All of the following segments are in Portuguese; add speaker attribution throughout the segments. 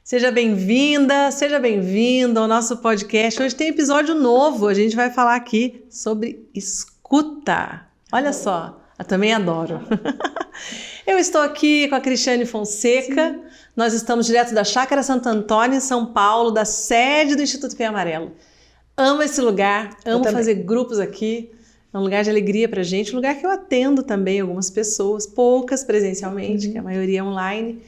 Speaker 1: Seja bem-vinda, seja bem-vindo ao nosso podcast. Hoje tem episódio novo, a gente vai falar aqui sobre escuta. Olha só, eu também adoro. Eu estou aqui com a Cristiane Fonseca. Sim. Nós estamos direto da Chácara Santo Antônio, em São Paulo, da sede do Instituto Pé Amarelo. Amo esse lugar, amo fazer grupos aqui. É um lugar de alegria pra gente, um lugar que eu atendo também algumas pessoas, poucas presencialmente, que a maioria é online.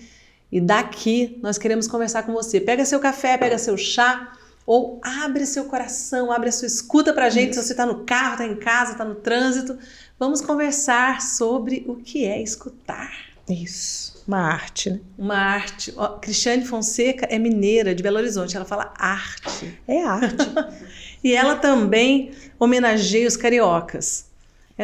Speaker 1: E daqui nós queremos conversar com você. Pega seu café, pega seu chá, ou abre seu coração, abre a sua escuta pra gente. Se você tá no carro, tá em casa, tá no trânsito, vamos conversar sobre o que é escutar.
Speaker 2: Isso, uma arte, né?
Speaker 1: Uma arte. Ó, Cristiane Fonseca é mineira de Belo Horizonte, ela fala arte.
Speaker 2: É arte.
Speaker 1: E ela também homenageia os cariocas.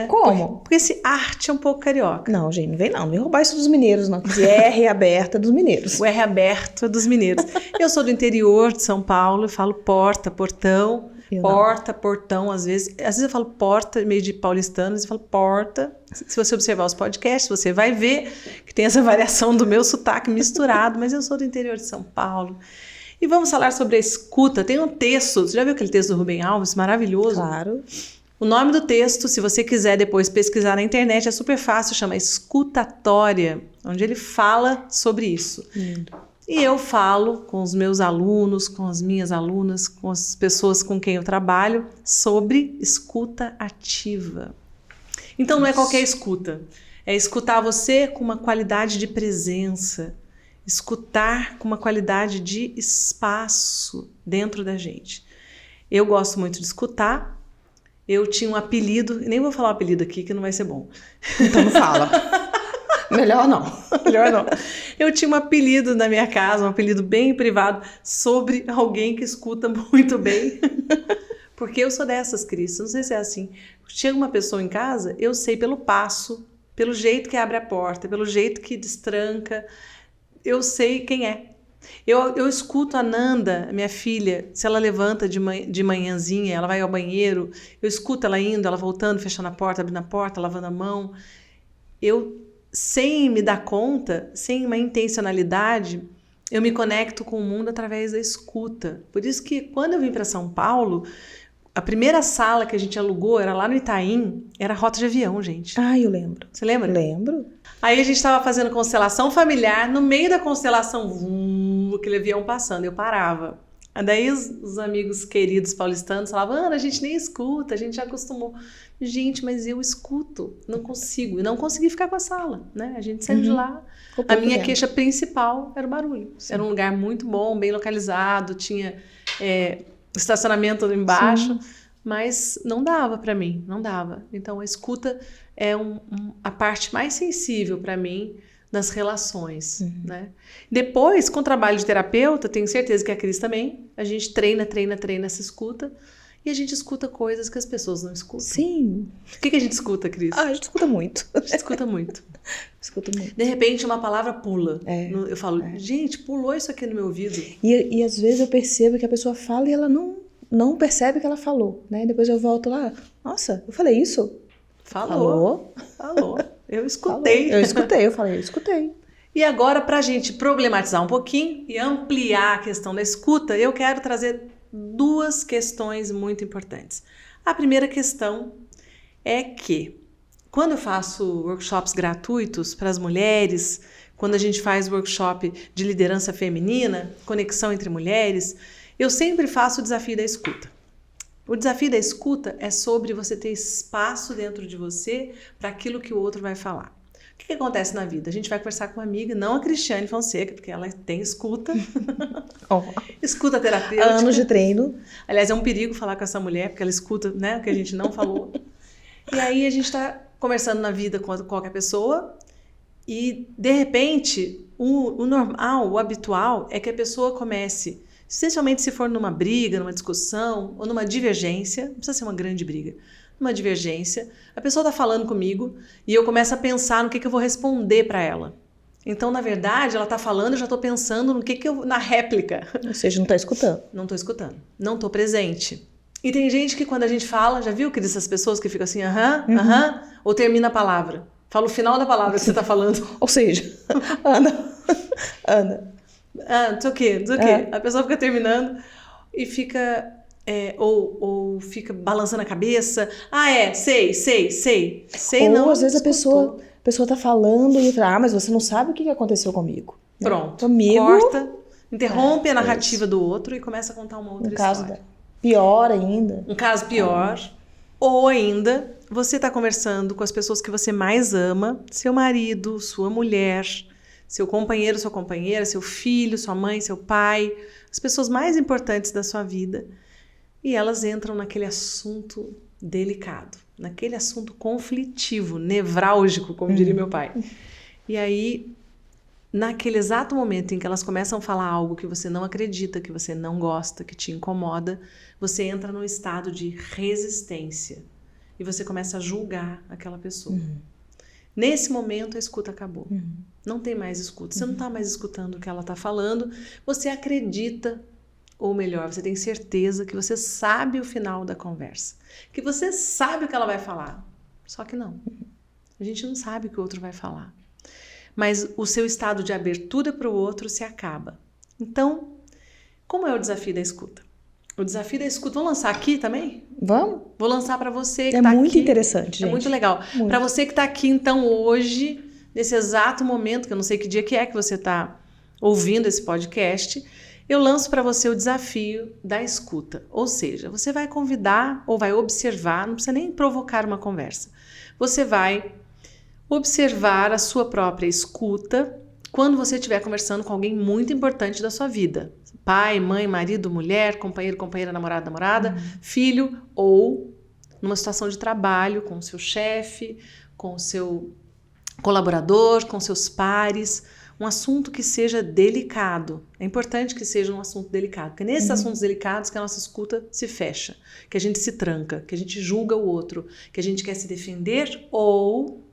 Speaker 2: Como?
Speaker 1: Porque esse arte é um pouco carioca.
Speaker 2: Não, gente, não vem roubar isso dos mineiros, não. Esse R aberta dos mineiros.
Speaker 1: O R aberto é dos mineiros. Eu sou do interior de São Paulo, eu falo porta, portão, porta, portão, às vezes eu falo porta, meio de paulistano, às vezes eu falo porta. Se você observar os podcasts, você vai ver que tem essa variação do meu sotaque misturado, mas eu sou do interior de São Paulo. E vamos falar sobre a escuta. Tem um texto, você já viu aquele texto do Rubem Alves, maravilhoso?
Speaker 2: Claro.
Speaker 1: O nome do texto, se você quiser depois pesquisar na internet, é super fácil, chama Escutatória, onde ele fala sobre isso. E eu falo com os meus alunos, com as minhas alunas, com as pessoas com quem eu trabalho, sobre escuta ativa. Então não é qualquer escuta, é escutar você com uma qualidade de presença, escutar com uma qualidade de espaço dentro da gente. Eu gosto muito de escutar. Eu tinha um apelido, nem vou falar o apelido aqui que não vai ser bom.
Speaker 2: Então não fala. Melhor não.
Speaker 1: Melhor não. Eu tinha um apelido na minha casa, um apelido bem privado, sobre alguém que escuta muito bem. Porque eu sou dessas, Cris, não sei se é assim. Chega uma pessoa em casa, eu sei pelo passo, pelo jeito que abre a porta, pelo jeito que destranca, eu sei quem é. Eu escuto a Nanda, minha filha, se ela levanta de manhãzinha, ela vai ao banheiro, eu escuto ela indo, ela voltando, fechando a porta, abrindo a porta, lavando a mão. Eu, sem me dar conta, sem uma intencionalidade, eu me conecto com o mundo através da escuta. Por isso que quando eu vim para São Paulo, a primeira sala que a gente alugou era lá no Itaim, era rota de avião, gente.
Speaker 2: Ah, eu lembro.
Speaker 1: Você lembra?
Speaker 2: Lembro.
Speaker 1: Aí a gente estava fazendo constelação familiar, no meio da constelação, aquele avião passando, eu parava. Daí os amigos queridos paulistanos falavam, Ana, a gente nem escuta, a gente já acostumou. Gente, mas eu escuto, não consigo. E não consegui ficar com a sala, né? A gente saiu de lá. A minha queixa principal era o barulho. Sim. Era um lugar muito bom, bem localizado, tinha estacionamento ali embaixo. Sim. Mas não dava para mim, não dava. Então a escuta é a parte mais sensível para mim das relações, né? Depois, com o trabalho de terapeuta, tenho certeza que a Cris também, a gente treina essa escuta e a gente escuta coisas que as pessoas não escutam.
Speaker 2: Sim.
Speaker 1: O que a gente escuta, Cris?
Speaker 2: A gente escuta muito.
Speaker 1: A gente escuta muito.
Speaker 2: Escuta muito.
Speaker 1: De repente, uma palavra pula. Eu falo, gente, pulou isso aqui no meu ouvido.
Speaker 2: E às vezes eu percebo que a pessoa fala e ela não percebe que ela falou, né? Depois eu volto lá, nossa, eu falei isso?
Speaker 1: Falou. Eu escutei.
Speaker 2: Falou. Eu escutei.
Speaker 1: E agora, para a gente problematizar um pouquinho e ampliar a questão da escuta, eu quero trazer duas questões muito importantes. A primeira questão é que, quando eu faço workshops gratuitos para as mulheres, quando a gente faz workshop de liderança feminina, conexão entre mulheres, eu sempre faço o desafio da escuta. O desafio da escuta é sobre você ter espaço dentro de você para aquilo que o outro vai falar. O que acontece na vida? A gente vai conversar com uma amiga, não a Cristiane Fonseca, porque ela tem escuta. Escuta terapêutica.
Speaker 2: Anos de treino.
Speaker 1: Aliás, é um perigo falar com essa mulher, porque ela escuta, né, o que a gente não falou. E aí a gente está conversando na vida com qualquer pessoa e, de repente, o normal, o habitual é que a pessoa comece, especialmente se for numa briga, numa discussão ou numa divergência, não precisa ser uma grande briga, numa divergência, a pessoa está falando comigo e eu começo a pensar no que eu vou responder para ela. Então, na verdade, ela está falando, eu já estou pensando no que eu, na réplica.
Speaker 2: Ou seja, não está escutando.
Speaker 1: Não estou escutando, não estou presente. E tem gente que quando a gente fala, já viu que dessas pessoas que ficam assim, aham, ou termina a palavra. Fala o final da palavra que você está falando.
Speaker 2: Ou seja, Ana,
Speaker 1: não sei o quê, não sei o quê. A pessoa fica terminando e fica... ou fica balançando a cabeça. Sei. Sei
Speaker 2: Ou
Speaker 1: não,
Speaker 2: às vezes a
Speaker 1: escutou.
Speaker 2: pessoa tá falando e fala, mas você não sabe o que aconteceu comigo. Né?
Speaker 1: Pronto.
Speaker 2: Comigo,
Speaker 1: Corta, interrompe a narrativa
Speaker 2: isso.
Speaker 1: do outro e começa a contar uma outra
Speaker 2: Um caso
Speaker 1: história.
Speaker 2: pior ainda.
Speaker 1: Um caso pior. Ou ainda, você está conversando com as pessoas que você mais ama, seu marido, sua mulher, seu companheiro, sua companheira, seu filho, sua mãe, seu pai, as pessoas mais importantes da sua vida. E elas entram naquele assunto delicado, naquele assunto conflitivo, nevrálgico, como diria meu pai. E aí, naquele exato momento em que elas começam a falar algo que você não acredita, que você não gosta, que te incomoda, você entra num estado de resistência e você começa a julgar aquela pessoa. Nesse momento, a escuta acabou. Não tem mais escuta. Você não está mais escutando o que ela está falando, você acredita, ou melhor, você tem certeza que você sabe o final da conversa, que você sabe o que ela vai falar. Só que não. A gente não sabe o que o outro vai falar. Mas o seu estado de abertura para o outro se acaba. Então, como é o desafio da escuta? O desafio da escuta, vou lançar aqui também?
Speaker 2: Vamos?
Speaker 1: Vou lançar para você que
Speaker 2: É
Speaker 1: está aqui.
Speaker 2: muito interessante, gente.
Speaker 1: É muito legal. Para você que está aqui, então, hoje, nesse exato momento, que eu não sei que dia que você está ouvindo esse podcast, eu lanço para você o desafio da escuta. Ou seja, você vai convidar ou vai observar, não precisa nem provocar uma conversa. Você vai observar a sua própria escuta quando você estiver conversando com alguém muito importante da sua vida. Pai, mãe, marido, mulher, companheiro, companheira, namorado, namorada, filho, ou numa situação de trabalho com o seu chefe, com o seu colaborador, com seus pares. Um assunto que seja delicado. É importante que seja um assunto delicado, porque nesses assuntos delicados que a nossa escuta se fecha, que a gente se tranca, que a gente julga o outro, que a gente quer se defender ou...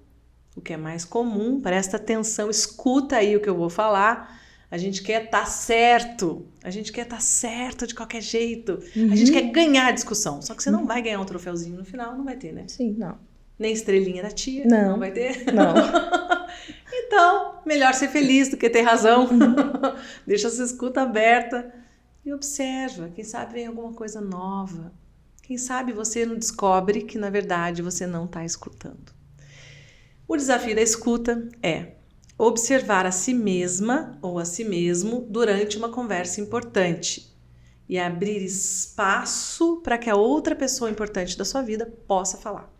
Speaker 1: O que é mais comum, presta atenção, escuta aí o que eu vou falar. A gente quer estar certo. A gente quer estar certo de qualquer jeito. A gente quer ganhar a discussão. Só que você não vai ganhar um troféuzinho no final, não vai ter, né?
Speaker 2: Sim, não.
Speaker 1: Nem estrelinha da tia,
Speaker 2: Não
Speaker 1: vai ter?
Speaker 2: Não.
Speaker 1: Então, melhor ser feliz do que ter razão. Deixa a sua escuta aberta e observa. Quem sabe vem alguma coisa nova. Quem sabe você não descobre que, na verdade, você não está escutando. O desafio da escuta é observar a si mesma ou a si mesmo durante uma conversa importante e abrir espaço para que a outra pessoa importante da sua vida possa falar.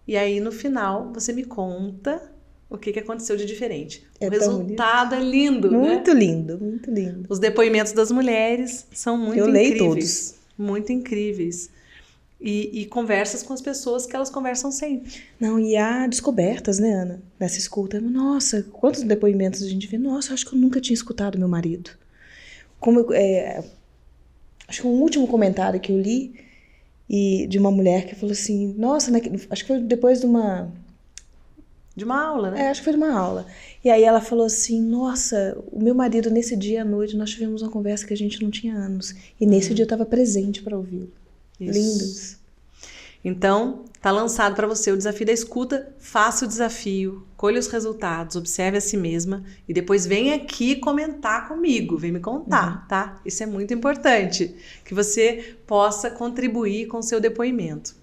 Speaker 1: E aí, no final, você me conta o que aconteceu de diferente. O resultado é lindo, né?
Speaker 2: Muito lindo, muito lindo.
Speaker 1: Os depoimentos das mulheres são muito incríveis.
Speaker 2: Eu leio todos.
Speaker 1: Muito incríveis. E conversas com as pessoas que elas conversam sempre.
Speaker 2: Não, e há descobertas, né, Ana? Nessa escuta. Nossa, quantos depoimentos a gente vê? Nossa, acho que eu nunca tinha escutado meu marido. Acho que o último comentário que eu li de uma mulher que falou assim, nossa, acho que foi depois de uma
Speaker 1: aula, né?
Speaker 2: Acho que foi de uma aula. E aí ela falou assim, nossa, o meu marido nesse dia à noite, nós tivemos uma conversa que a gente não tinha anos. E nesse dia eu estava presente para ouvi-lo. Lindos.
Speaker 1: Então, tá lançado para você o desafio da escuta. Faça o desafio, colhe os resultados, observe a si mesma e depois vem aqui comentar comigo, vem me contar, tá? Isso é muito importante, que você possa contribuir com o seu depoimento.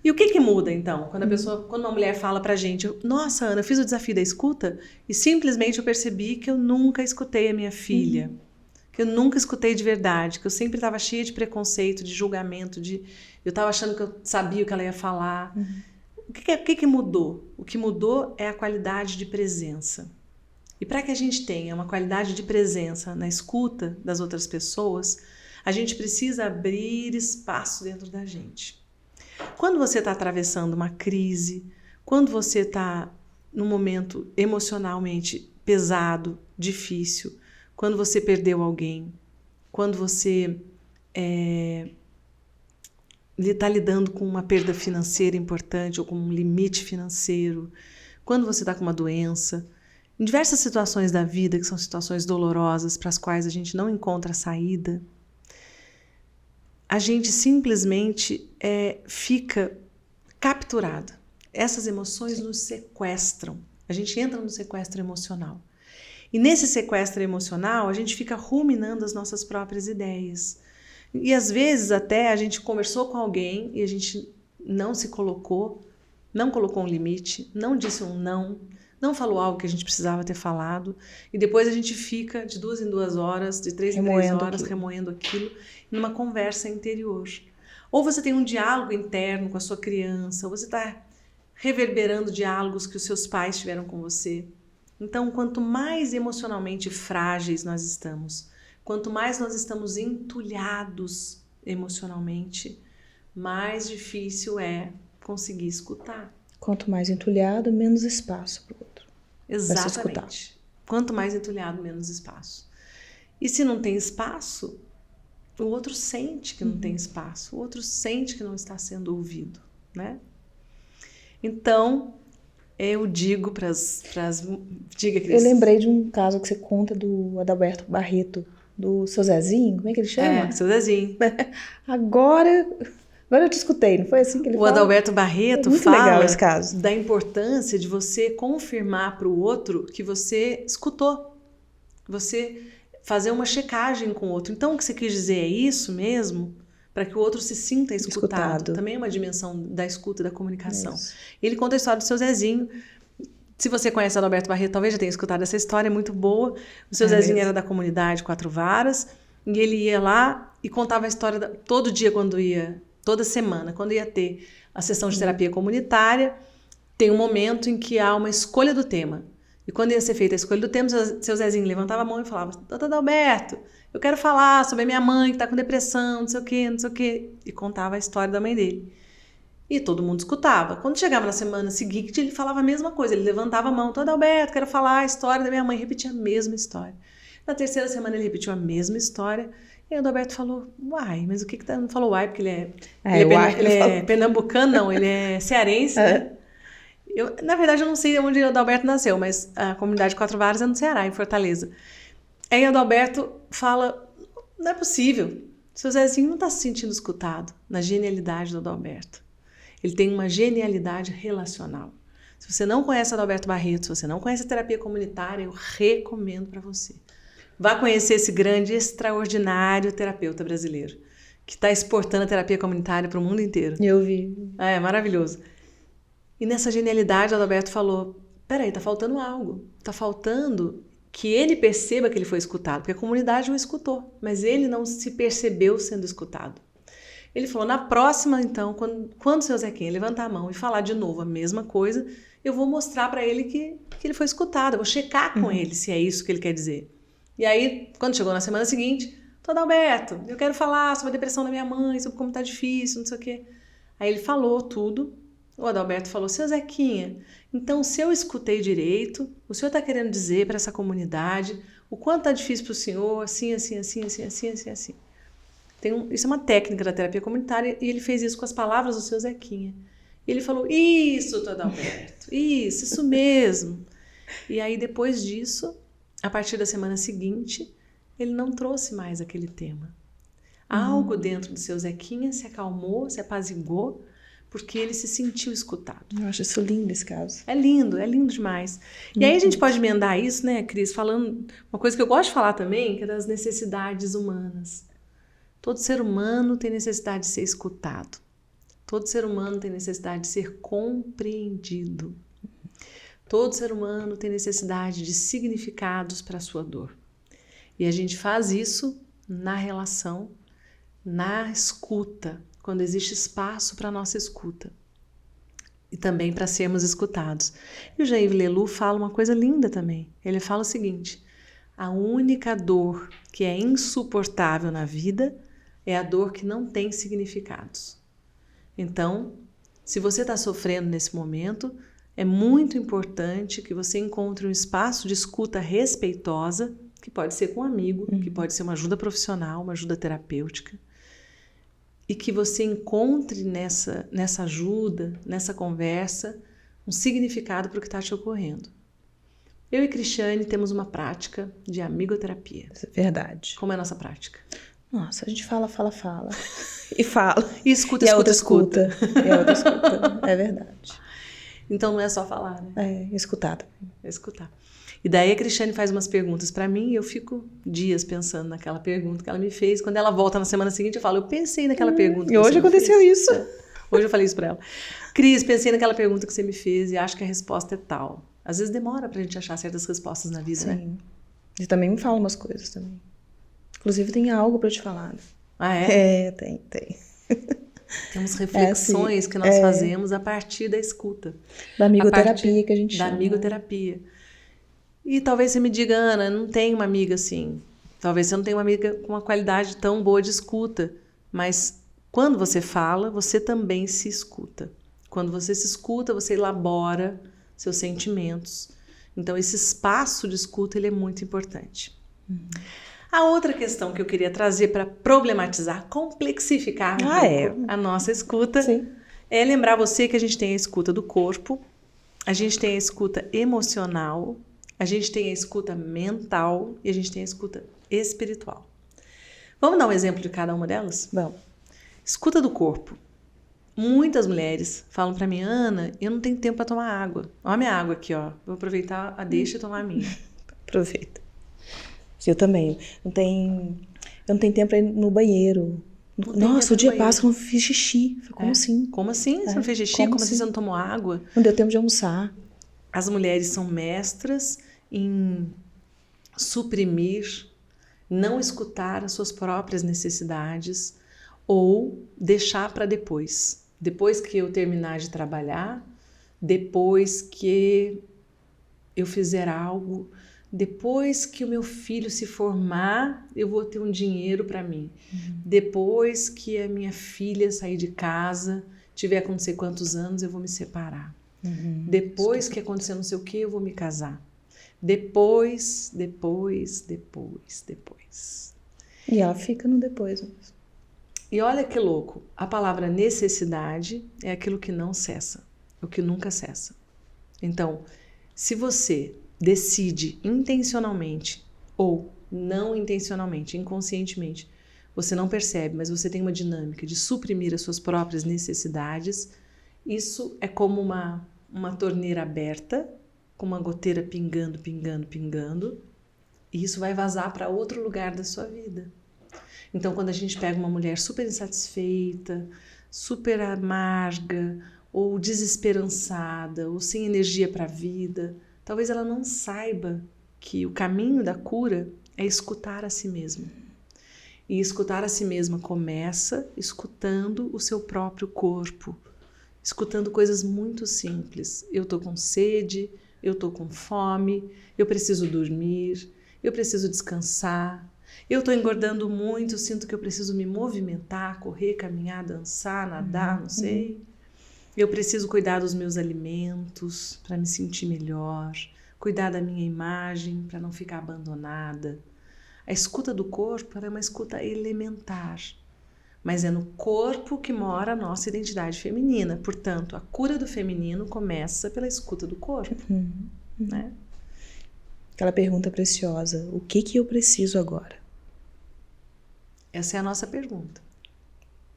Speaker 1: E o que muda, então, quando uma mulher fala pra gente, nossa, Ana, eu fiz o desafio da escuta e simplesmente eu percebi que eu nunca escutei a minha filha. Que eu nunca escutei de verdade, que eu sempre estava cheia de preconceito, de julgamento, eu estava achando que eu sabia o que ela ia falar. O que mudou? O que mudou é a qualidade de presença. E para que a gente tenha uma qualidade de presença na escuta das outras pessoas, a gente precisa abrir espaço dentro da gente. Quando você está atravessando uma crise, quando você está num momento emocionalmente pesado, difícil, quando você perdeu alguém, quando você está lidando com uma perda financeira importante ou com um limite financeiro, quando você está com uma doença, em diversas situações da vida que são situações dolorosas para as quais a gente não encontra saída, a gente simplesmente fica capturado. Essas emoções nos sequestram. A gente entra no sequestro emocional. E nesse sequestro emocional, a gente fica ruminando as nossas próprias ideias. E às vezes até a gente conversou com alguém e a gente não se colocou, não colocou um limite, não disse um não falou algo que a gente precisava ter falado, e depois a gente fica de 2 em 2 horas, de 3 em 3 horas, remoendo aquilo, numa conversa interior. Ou você tem um diálogo interno com a sua criança, ou você está reverberando diálogos que os seus pais tiveram com você. Então, quanto mais emocionalmente frágeis nós estamos, quanto mais nós estamos entulhados emocionalmente, mais difícil é conseguir escutar.
Speaker 2: Quanto mais entulhado, menos espaço para o outro.
Speaker 1: Exatamente. Quanto mais entulhado, menos espaço. E se não tem espaço, o outro sente que não tem espaço, o outro sente que não está sendo ouvido, né? Então, eu digo para as... Diga, Cris.
Speaker 2: Eu lembrei de um caso que você conta do Adalberto Barreto, do seu Zezinho, como é que ele chama?
Speaker 1: Seu Zezinho.
Speaker 2: Agora eu te escutei, não foi assim que ele fala?
Speaker 1: O Adalberto Barreto
Speaker 2: muito
Speaker 1: fala
Speaker 2: legal esse caso.
Speaker 1: Da importância de você confirmar para o outro que você escutou, você fazer uma checagem com o outro. Então, o que você quis dizer é isso mesmo? Para que o outro se sinta escutado. Também é uma dimensão da escuta e da comunicação.
Speaker 2: Isso.
Speaker 1: Ele conta a história do seu Zezinho. Se você conhece o Adalberto Barreto, talvez já tenha escutado essa história, é muito boa. O seu Zezinho mesmo. Era da comunidade Quatro Varas, e ele ia lá e contava a história todo dia quando ia, toda semana, quando ia ter a sessão de terapia comunitária, tem um momento em que há uma escolha do tema. E quando ia ser feita a escolha do tema, seu Zezinho levantava a mão e falava: Doutor Adalberto, eu quero falar sobre a minha mãe que está com depressão, não sei o quê, não sei o quê. E contava a história da mãe dele. E todo mundo escutava. Quando chegava na semana seguinte, ele falava a mesma coisa. Ele levantava a mão: Doutor Adalberto, quero falar a história da minha mãe. Repetia a mesma história. Na terceira semana, ele repetiu a mesma história. E o Adalberto falou: uai, mas o que tá... Não falou uai, porque ele é pernambucano, não, ele é cearense, né? Na verdade, eu não sei onde o Adalberto nasceu, mas a comunidade Quatro Varas é no Ceará, em Fortaleza. Aí o Adalberto fala: não é possível, seu Zezinho não está se sentindo escutado. Na genialidade do Adalberto. Ele tem uma genialidade relacional. Se você não conhece o Adalberto Barreto, se você não conhece a terapia comunitária, eu recomendo para você. Vá conhecer esse grande, extraordinário terapeuta brasileiro, que está exportando a terapia comunitária para o mundo inteiro.
Speaker 2: Eu vi.
Speaker 1: É maravilhoso. E nessa genialidade, o Adalberto falou: peraí, tá faltando algo. Tá faltando que ele perceba que ele foi escutado, porque a comunidade o escutou, mas ele não se percebeu sendo escutado. Ele falou: na próxima, então, quando o seu Zequinha levantar a mão e falar de novo a mesma coisa, eu vou mostrar para ele que ele foi escutado, eu vou checar com ele se é isso que ele quer dizer. E aí, quando chegou na semana seguinte: Doutor Adalberto, eu quero falar sobre a depressão da minha mãe, sobre como tá difícil, não sei o quê. Aí ele falou tudo. O Adalberto falou: seu Zequinha, então se eu escutei direito, o senhor está querendo dizer para essa comunidade o quanto está difícil para o senhor, assim. Isso é uma técnica da terapia comunitária e ele fez isso com as palavras do seu Zequinha. E ele falou: isso, doutor Adalberto, isso mesmo. E aí depois disso, a partir da semana seguinte, ele não trouxe mais aquele tema. Algo dentro do seu Zequinha se acalmou, se apaziguou, porque ele se sentiu escutado.
Speaker 2: Eu acho isso lindo, esse caso.
Speaker 1: É lindo demais. E aí a gente pode emendar isso, né, Cris, falando uma coisa que eu gosto de falar também, que é das necessidades humanas. Todo ser humano tem necessidade de ser escutado. Todo ser humano tem necessidade de ser compreendido. Todo ser humano tem necessidade de significados para a sua dor. E a gente faz isso na relação, na escuta, quando existe espaço para a nossa escuta. E também para sermos escutados. E o Jean-Yves Leloup fala uma coisa linda também. Ele fala o seguinte: a única dor que é insuportável na vida é a dor que não tem significados. Então, se você está sofrendo nesse momento, é muito importante que você encontre um espaço de escuta respeitosa, que pode ser com um amigo, que pode ser uma ajuda profissional, uma ajuda terapêutica, e que você encontre nessa ajuda, nessa conversa, um significado para o que está te ocorrendo. Eu e Cristiane temos uma prática de amigoterapia.
Speaker 2: Isso é verdade.
Speaker 1: Como é a nossa prática?
Speaker 2: Nossa, a gente fala. E fala.
Speaker 1: E escuta.
Speaker 2: E a outra escuta. É verdade.
Speaker 1: Então não é só falar, né?
Speaker 2: É, escutar também.
Speaker 1: É escutar. E daí a Cristiane faz umas perguntas para mim e eu fico dias pensando naquela pergunta que ela me fez. Quando ela volta na semana seguinte, eu falo, eu pensei naquela pergunta.
Speaker 2: E hoje aconteceu isso.
Speaker 1: Hoje eu falei isso para ela. Cris, pensei naquela pergunta que você me fez e acho que a resposta é tal. Às vezes demora pra gente achar certas respostas na vida, né?
Speaker 2: E também me fala umas coisas também. Inclusive tem algo pra eu te falar.
Speaker 1: Ah, é?
Speaker 2: Tem.
Speaker 1: Temos reflexões que nós fazemos a partir da escuta.
Speaker 2: Da amigoterapia que a gente chama.
Speaker 1: Da amigoterapia. E talvez você me diga, Ana, não tem uma amiga assim. Talvez você não tenha uma amiga com uma qualidade tão boa de escuta. Mas quando você fala, você também se escuta. Quando você se escuta, você elabora seus sentimentos. Então, esse espaço de escuta ele é muito importante. A outra questão que eu queria trazer para problematizar, complexificar a nossa escuta, é lembrar você que a gente tem a escuta do corpo, a gente tem a escuta emocional, a gente tem a escuta mental e a gente tem a escuta espiritual. Vamos dar um exemplo de cada uma delas?
Speaker 2: Vamos.
Speaker 1: Escuta do corpo. Muitas mulheres falam para mim, Ana, eu não tenho tempo para tomar água. Olha a minha água aqui, ó. Vou aproveitar a deixa e tomar a minha.
Speaker 2: Aproveita. Eu também. Eu não tenho tempo para ir no banheiro. Nossa, o dia passa que eu não fiz xixi. Como assim?
Speaker 1: Como assim? Você não fez xixi? Como assim você não tomou água?
Speaker 2: Não deu tempo de almoçar.
Speaker 1: As mulheres são mestras em suprimir, não escutar as suas próprias necessidades ou deixar para depois. Depois que eu terminar de trabalhar, depois que eu fizer algo, depois que o meu filho se formar, eu vou ter um dinheiro para mim. Depois que a minha filha sair de casa, tiver com não sei quantos anos, eu vou me separar. Depois que acontecer não sei o que, eu vou me casar. Depois.
Speaker 2: E ela fica no depois mesmo.
Speaker 1: E olha que louco, a palavra necessidade é aquilo que não cessa, o que nunca cessa. Então, se você decide intencionalmente ou não intencionalmente, inconscientemente, você não percebe, mas você tem uma dinâmica de suprimir as suas próprias necessidades, isso é como uma torneira aberta, com uma goteira pingando, e isso vai vazar para outro lugar da sua vida. Então, quando a gente pega uma mulher super insatisfeita, super amarga, ou desesperançada, ou sem energia para a vida, talvez ela não saiba que o caminho da cura é escutar a si mesma. E escutar a si mesma começa escutando o seu próprio corpo, escutando coisas muito simples. Eu estou com sede, eu estou com fome, eu preciso dormir, eu preciso descansar. Eu estou engordando muito, sinto que eu preciso me movimentar, correr, caminhar, dançar, nadar, não sei. Eu preciso cuidar dos meus alimentos para me sentir melhor, cuidar da minha imagem para não ficar abandonada. A escuta do corpo é uma escuta elementar, mas é no corpo que mora a nossa identidade feminina. Portanto, a cura do feminino começa pela escuta do corpo. Né?
Speaker 2: Aquela pergunta preciosa, o que eu preciso agora?
Speaker 1: Essa é a nossa pergunta.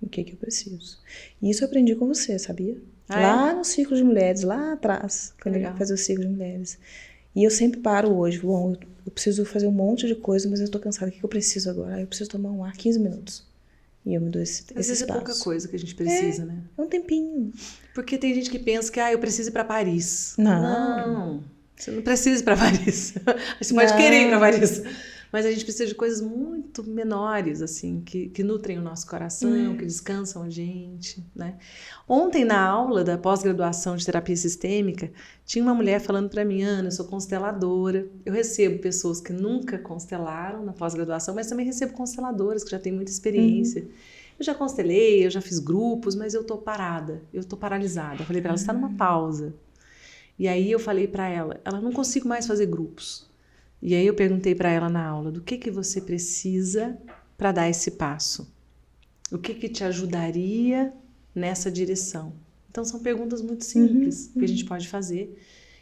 Speaker 2: O que eu preciso? E isso eu aprendi com você, sabia?
Speaker 1: Lá
Speaker 2: no Círculo de Mulheres, lá atrás, quando eu ia fazer o Círculo de Mulheres. E eu sempre paro hoje, bom, eu preciso fazer um monte de coisa, mas eu estou cansada, o que eu preciso agora? Eu preciso tomar um ar 15 minutos. E eu me dou esse
Speaker 1: Às vezes
Speaker 2: espaço.
Speaker 1: É pouca coisa que a gente precisa, né?
Speaker 2: É um tempinho.
Speaker 1: Porque tem gente que pensa que eu preciso ir para Paris.
Speaker 2: Não,
Speaker 1: você não precisa ir para Paris. Você pode querer ir para Paris. Mas a gente precisa de coisas muito menores, assim, que nutrem o nosso coração, que descansam a gente, né? Ontem, na aula da pós-graduação de terapia sistêmica, tinha uma mulher falando para mim, Ana, eu sou consteladora. Eu recebo pessoas que nunca constelaram na pós-graduação, mas também recebo consteladoras que já têm muita experiência. Eu já constelei, eu já fiz grupos, mas eu tô parada, eu tô paralisada. Eu falei para ela, você tá numa pausa. E aí eu falei para ela, não consigo mais fazer grupos. E aí eu perguntei para ela na aula, do que você precisa para dar esse passo? O que te ajudaria nessa direção? Então são perguntas muito simples que a gente pode fazer.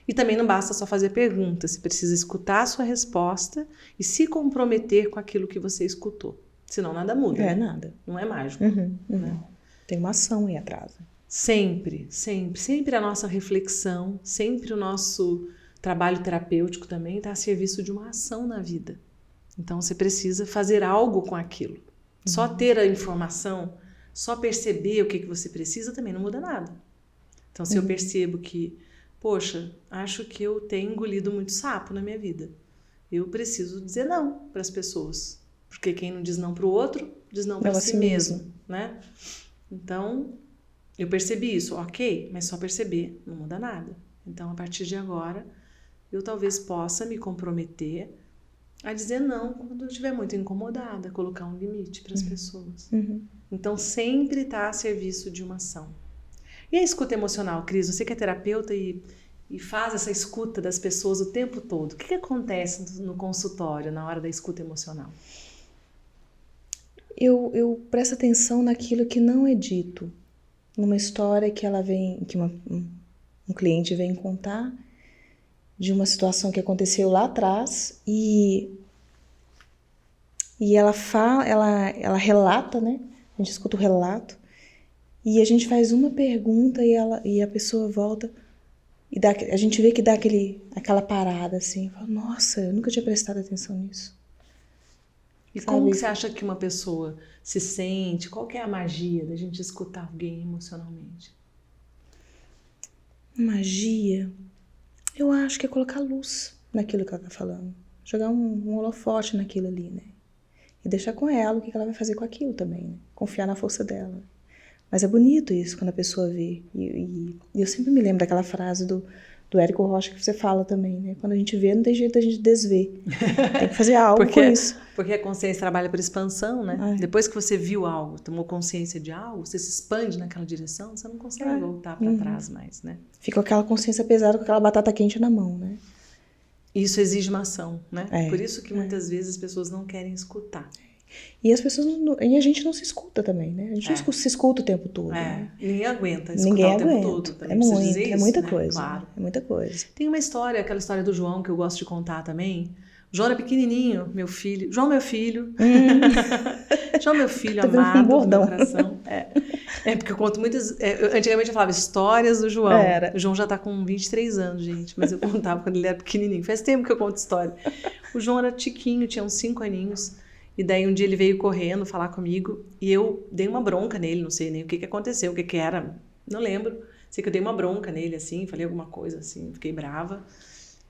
Speaker 1: E também não basta só fazer perguntas, você precisa escutar a sua resposta e se comprometer com aquilo que você escutou. Senão nada muda.
Speaker 2: Nada.
Speaker 1: Não é mágico. Né?
Speaker 2: Tem uma ação aí atrás.
Speaker 1: Sempre a nossa reflexão, sempre o nosso O trabalho terapêutico também está a serviço de uma ação na vida. Então, você precisa fazer algo com aquilo. Só ter a informação, só perceber o que você precisa também não muda nada. Então, se eu percebo que, poxa, acho que eu tenho engolido muito sapo na minha vida, eu preciso dizer não para as pessoas. Porque quem não diz não para o outro, diz não para si mesmo, né? Então, eu percebi isso, ok, mas só perceber não muda nada. Então, a partir de agora, eu talvez possa me comprometer a dizer não quando eu estiver muito incomodada, colocar um limite para as pessoas. Então, sempre está a serviço de uma ação. E a escuta emocional, Cris? Você que é terapeuta e faz essa escuta das pessoas o tempo todo. O que acontece no consultório na hora da escuta emocional?
Speaker 2: Eu presto atenção naquilo que não é dito. Numa história que ela vem, que um cliente vem contar de uma situação que aconteceu lá atrás e ela relata, né? A gente escuta o relato e a gente faz uma pergunta e a pessoa volta e a gente vê que dá aquela parada assim, fala, nossa, eu nunca tinha prestado atenção nisso.
Speaker 1: E como que você acha que uma pessoa se sente? Qual que é a magia da gente escutar alguém emocionalmente?
Speaker 2: Magia? Eu acho que é colocar luz naquilo que ela tá falando. Jogar um holofote naquilo ali, né? E deixar com ela o que ela vai fazer com aquilo também, né? Confiar na força dela. Mas é bonito isso, quando a pessoa vê. E eu sempre me lembro daquela frase do Érico Rocha que você fala também, né? Quando a gente vê, não tem jeito da gente desver. Tem que fazer algo com isso.
Speaker 1: Porque a consciência trabalha por expansão, né? Depois que você viu algo, tomou consciência de algo, você se expande naquela direção, você não consegue voltar para trás mais, né?
Speaker 2: Fica com aquela consciência pesada, com aquela batata quente na mão, né?
Speaker 1: Isso exige uma ação, né? Por isso que muitas vezes as pessoas não querem escutar.
Speaker 2: E as pessoas e a gente não se escuta também, né? A gente não se escuta o tempo todo. Né?
Speaker 1: Ninguém aguenta escutar o tempo todo.
Speaker 2: É muita coisa. Claro. É muita coisa.
Speaker 1: Tem uma história, aquela história do João, que eu gosto de contar também. O João era pequenininho, meu filho. João, meu filho. João, meu filho, amado do meu coração. Porque eu conto muitas... antigamente eu falava histórias do João. O João já tá com 23 anos, gente. Mas eu contava quando ele era pequenininho. Faz tempo que eu conto história. O João era tiquinho, tinha uns 5 aninhos. E daí um dia ele veio correndo falar comigo e eu dei uma bronca nele, não sei nem o que aconteceu, o que era, não lembro. Sei que eu dei uma bronca nele assim, falei alguma coisa assim, fiquei brava.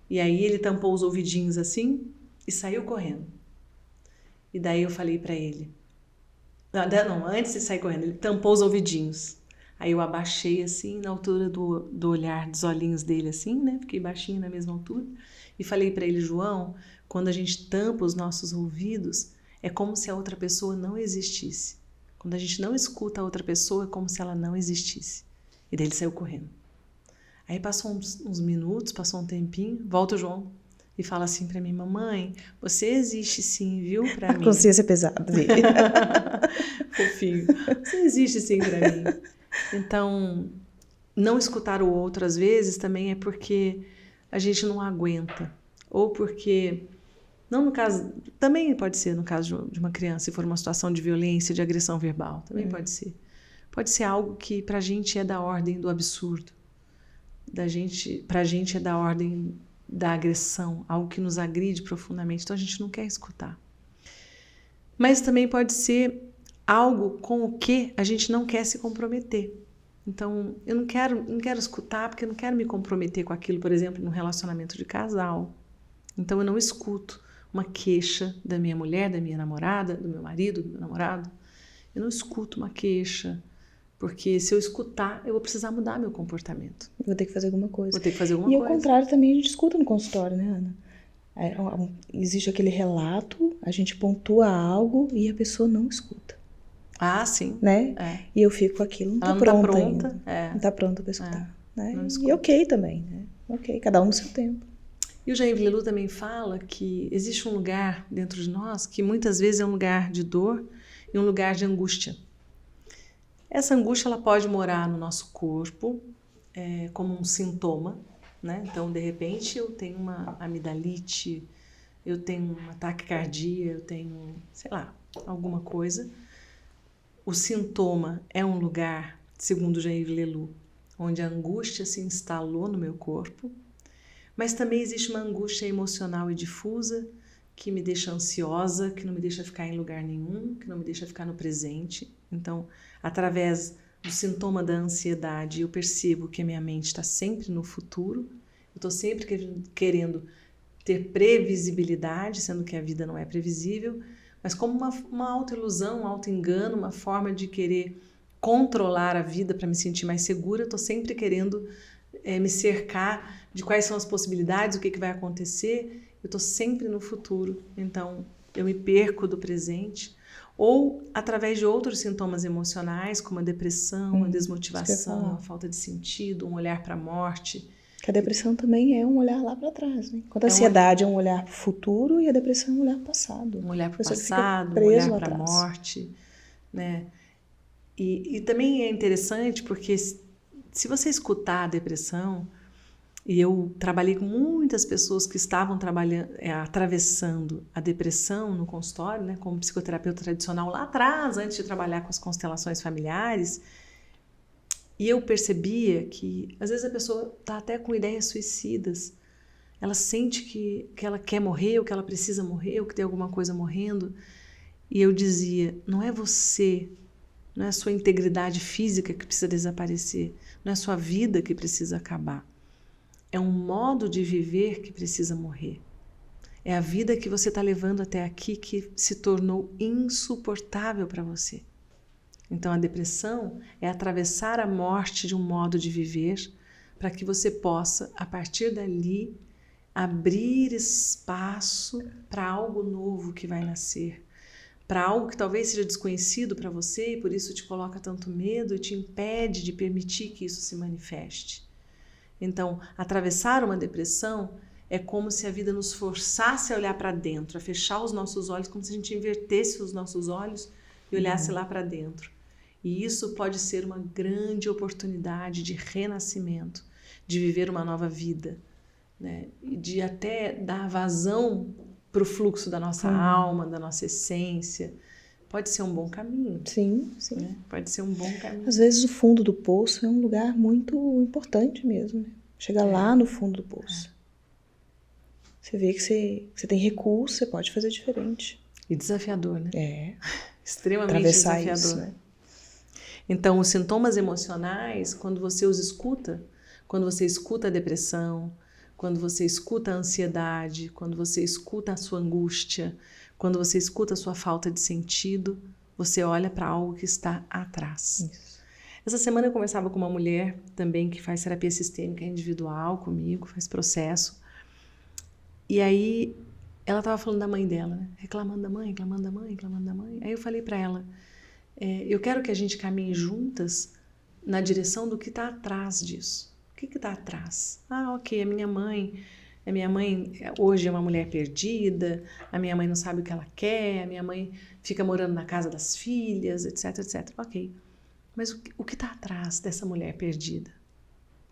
Speaker 1: E aí ele tampou os ouvidinhos assim e saiu correndo. E daí eu falei pra ele, não, antes de sair correndo, ele tampou os ouvidinhos. Aí eu abaixei assim, na altura do olhar dos olhinhos dele assim, né? Fiquei baixinho na mesma altura. E falei pra ele, João, quando a gente tampa os nossos ouvidos, é como se a outra pessoa não existisse. Quando a gente não escuta a outra pessoa, é como se ela não existisse. E daí ele saiu correndo. Aí passou uns minutos, passou um tempinho, volta o João e fala assim pra mim, mamãe, você existe sim, viu, pra mim.
Speaker 2: A consciência pesada dele.
Speaker 1: Fofinho. Você existe sim pra mim. Então, não escutar o outro às vezes também é porque a gente não aguenta. Ou porque... Não no caso, também pode ser no caso de uma criança, se for uma situação de violência, de agressão verbal, também pode ser. Pode ser algo que pra gente é da ordem do absurdo. Pra gente é da ordem da agressão, algo que nos agride profundamente, então a gente não quer escutar. Mas também pode ser algo com o que a gente não quer se comprometer. Então, eu não quero escutar porque eu não quero me comprometer com aquilo, por exemplo, num relacionamento de casal. Então, eu não escuto uma queixa da minha mulher, da minha namorada, do meu marido, do meu namorado. Eu não escuto uma queixa, porque se eu escutar, eu vou precisar mudar meu comportamento.
Speaker 2: Vou ter que fazer alguma coisa.
Speaker 1: E
Speaker 2: ao contrário também a gente escuta no consultório, né, Ana? Existe aquele relato, a gente pontua algo e a pessoa não escuta.
Speaker 1: Ah, sim.
Speaker 2: Né? E eu fico com aquilo, não tá pronta ainda. Não tá pronta para escutar. Né? E ok também, né? Ok, cada um no seu tempo.
Speaker 1: E o Jair Lelu também fala que existe um lugar dentro de nós que muitas vezes é um lugar de dor e um lugar de angústia. Essa angústia ela pode morar no nosso corpo como um sintoma, né? Então, de repente, eu tenho uma amidalite, eu tenho um ataque cardíaco, eu tenho, sei lá, alguma coisa. O sintoma é um lugar, segundo Jair Lelu, onde a angústia se instalou no meu corpo. Mas também existe uma angústia emocional e difusa que me deixa ansiosa, que não me deixa ficar em lugar nenhum, que não me deixa ficar no presente. Então, através do sintoma da ansiedade, eu percebo que a minha mente está sempre no futuro. Eu estou sempre querendo ter previsibilidade, sendo que a vida não é previsível, mas como uma autoilusão, um autoengano, uma forma de querer controlar a vida para me sentir mais segura. Eu estou sempre querendo me cercar de quais são as possibilidades, o que vai acontecer. Eu estou sempre no futuro, então eu me perco do presente. Ou através de outros sintomas emocionais, como a depressão, a desmotivação, a falta de sentido, um olhar para a morte.
Speaker 2: Que a depressão também é um olhar lá para trás, né? Enquanto a ansiedade é um olhar para o futuro e a depressão é um olhar para o passado.
Speaker 1: Um olhar para o passado, um olhar para a morte, né? E também é interessante porque se você escutar a depressão, e eu trabalhei com muitas pessoas que estavam atravessando a depressão no consultório, né, como psicoterapeuta tradicional lá atrás, antes de trabalhar com as constelações familiares, e eu percebia que às vezes a pessoa está até com ideias suicidas, ela sente que ela quer morrer, ou que ela precisa morrer, ou que tem alguma coisa morrendo, e eu dizia, não é você, não é a sua integridade física que precisa desaparecer, não é a sua vida que precisa acabar. É um modo de viver que precisa morrer. É a vida que você está levando até aqui que se tornou insuportável para você. Então, a depressão é atravessar a morte de um modo de viver para que você possa, a partir dali, abrir espaço para algo novo que vai nascer, para algo que talvez seja desconhecido para você e por isso te coloca tanto medo e te impede de permitir que isso se manifeste. Então, atravessar uma depressão é como se a vida nos forçasse a olhar para dentro, a fechar os nossos olhos, como se a gente invertesse os nossos olhos e olhasse lá para dentro. E isso pode ser uma grande oportunidade de renascimento, de viver uma nova vida, né? E de até dar vazão para o fluxo da nossa alma, da nossa essência. Pode ser um bom caminho.
Speaker 2: Sim, sim.
Speaker 1: Né? Pode ser um bom caminho.
Speaker 2: Às vezes o fundo do poço é um lugar muito importante mesmo, né? Chegar lá no fundo do poço. Você vê que você tem recurso, você pode fazer diferente.
Speaker 1: E desafiador, né?
Speaker 2: É.
Speaker 1: Extremamente
Speaker 2: Atravessar
Speaker 1: desafiador.
Speaker 2: isso, né?
Speaker 1: Então, os sintomas emocionais, quando você os escuta, quando você escuta a depressão, quando você escuta a ansiedade, quando você escuta a sua angústia, quando você escuta a sua falta de sentido, você olha para algo que está atrás.
Speaker 2: Isso.
Speaker 1: Essa semana eu conversava com uma mulher também que faz terapia sistêmica individual comigo, faz processo. E aí ela estava falando da mãe dela, né? Reclamando da mãe, reclamando da mãe, reclamando da mãe. Aí eu falei para ela, eu quero que a gente caminhe juntas na direção do que está atrás disso. O que está atrás? Ah, ok, a minha mãe hoje é uma mulher perdida, a minha mãe não sabe o que ela quer, a minha mãe fica morando na casa das filhas, etc, etc. Ok, mas o que está atrás dessa mulher perdida?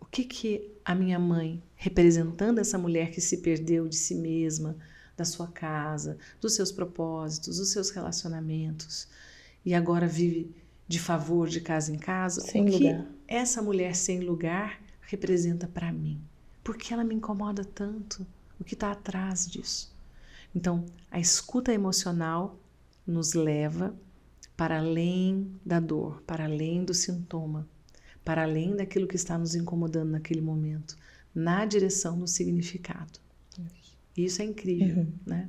Speaker 1: O que a minha mãe, representando essa mulher que se perdeu de si mesma, da sua casa, dos seus propósitos, dos seus relacionamentos, e agora vive de favor de casa em casa,
Speaker 2: sem
Speaker 1: o que
Speaker 2: lugar.
Speaker 1: Essa mulher sem lugar representa para mim? Por que ela me incomoda tanto? O que está atrás disso? Então, a escuta emocional nos leva para além da dor, para além do sintoma, para além daquilo que está nos incomodando naquele momento, na direção do significado. E isso é incrível, né?